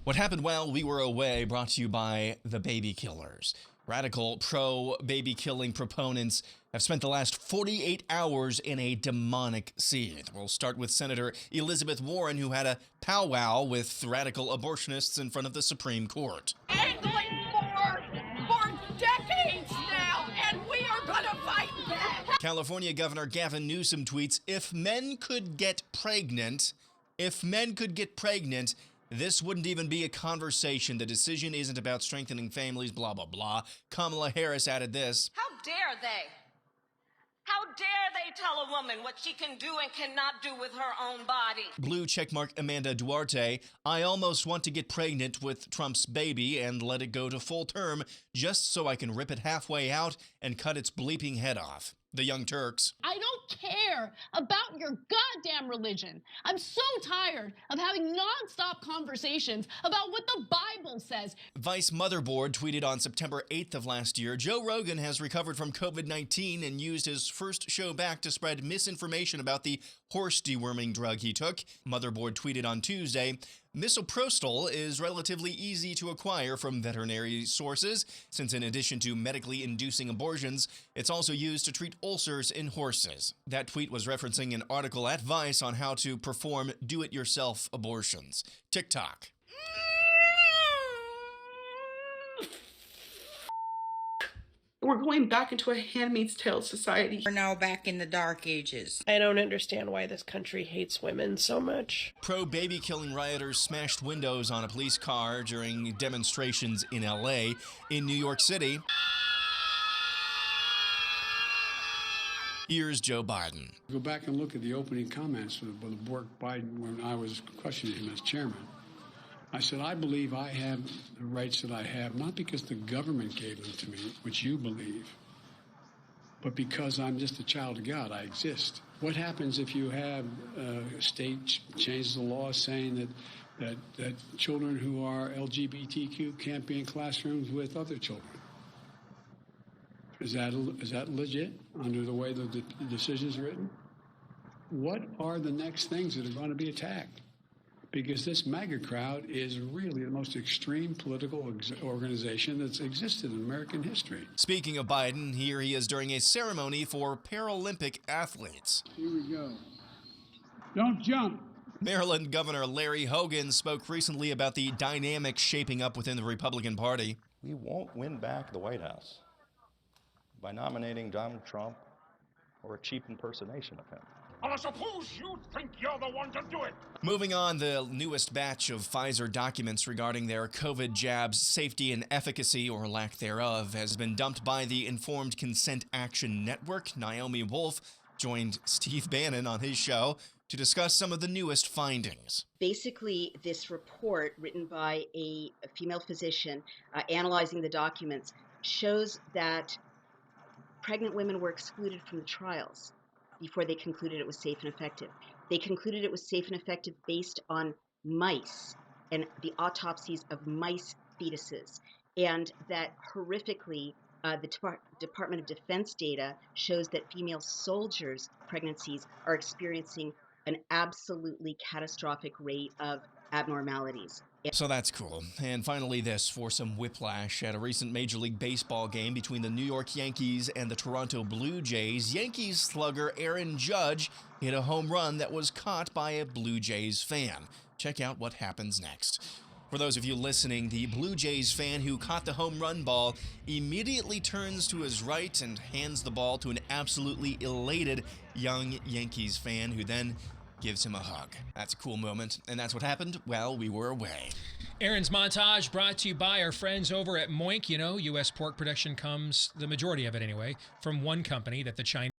What happened while we were away brought to you by the baby killers. Radical pro-baby killing proponents have spent the last 48 hours in a demonic seethe. We'll start with Senator Elizabeth Warren, who had a powwow with radical abortionists in front of the Supreme Court. Angling for decades now, and we are going to fight back. California Governor Gavin Newsom tweets, if men could get pregnant, this wouldn't even be a conversation. The decision isn't about strengthening families, blah, blah, blah. Kamala Harris added this. How dare they? How dare they tell a woman what she can do and cannot do with her own body? Blue checkmark Amanda Duarte. I almost want to get pregnant with Trump's baby and let it go to full term just so I can rip it halfway out and cut its bleeping head off. The Young Turks. I don't care about your goddamn religion. I'm so tired of having nonstop conversations about what the Bible says. Vice Motherboard tweeted on September 8th of last year, Joe Rogan has recovered from COVID-19 and used his first show back to spread misinformation about the horse deworming drug he took. Motherboard tweeted on Tuesday, misoprostol is relatively easy to acquire from veterinary sources, since in addition to medically inducing abortions, it's also used to treat ulcers in horses. That tweet was referencing an article at Vice on how to perform do-it-yourself abortions. TikTok. We're going back into a Handmaid's Tale society. We're now back in the dark ages. I don't understand why this country hates women so much. Pro-baby killing rioters smashed windows on a police car during demonstrations in LA. In New York City, here's Joe Biden. Go back and look at the opening comments of Bork Biden when I was questioning him as chairman. I said, I believe I have the rights that I have, not because the government gave them to me, which you believe, but because I'm just a child of God. I exist. What happens if you have a state changes the law saying that children who are LGBTQ can't be in classrooms with other children? Is that legit under the way the decision is written? What are the next things that are going to be attacked? Because this MAGA crowd is really the most extreme political organization that's existed in American history. Speaking of Biden, here he is during a ceremony for Paralympic athletes. Here we go. Don't jump. Maryland Governor Larry Hogan spoke recently about the dynamics shaping up within the Republican Party. We won't win back the White House by nominating Donald Trump or a cheap impersonation of him. I suppose you think you're the one to do it. Moving on, the newest batch of Pfizer documents regarding their COVID jabs' safety and efficacy, or lack thereof, has been dumped by the Informed Consent Action Network. Naomi Wolf joined Steve Bannon on his show to discuss some of the newest findings. Basically, this report written by a female physician analyzing the documents shows that pregnant women were excluded from the trials before they concluded it was safe and effective. They concluded it was safe and effective based on mice and the autopsies of mice fetuses, and that horrifically, the Department of Defense data shows that female soldiers' pregnancies are experiencing an absolutely catastrophic rate of abnormalities. So that's cool. And finally this for some whiplash. At a recent Major League Baseball game between the New York Yankees and the Toronto Blue Jays, Yankees slugger Aaron Judge hit a home run that was caught by a Blue Jays fan. Check out what happens next. For those of you listening, the Blue Jays fan who caught the home run ball immediately turns to his right and hands the ball to an absolutely elated young Yankees fan who then gives him a hug. That's a cool moment, and that's what happened while we were away. Aaron's montage brought to you by our friends over at Moink. You know, U.S. pork production comes, the majority of it anyway, from one company that the Chinese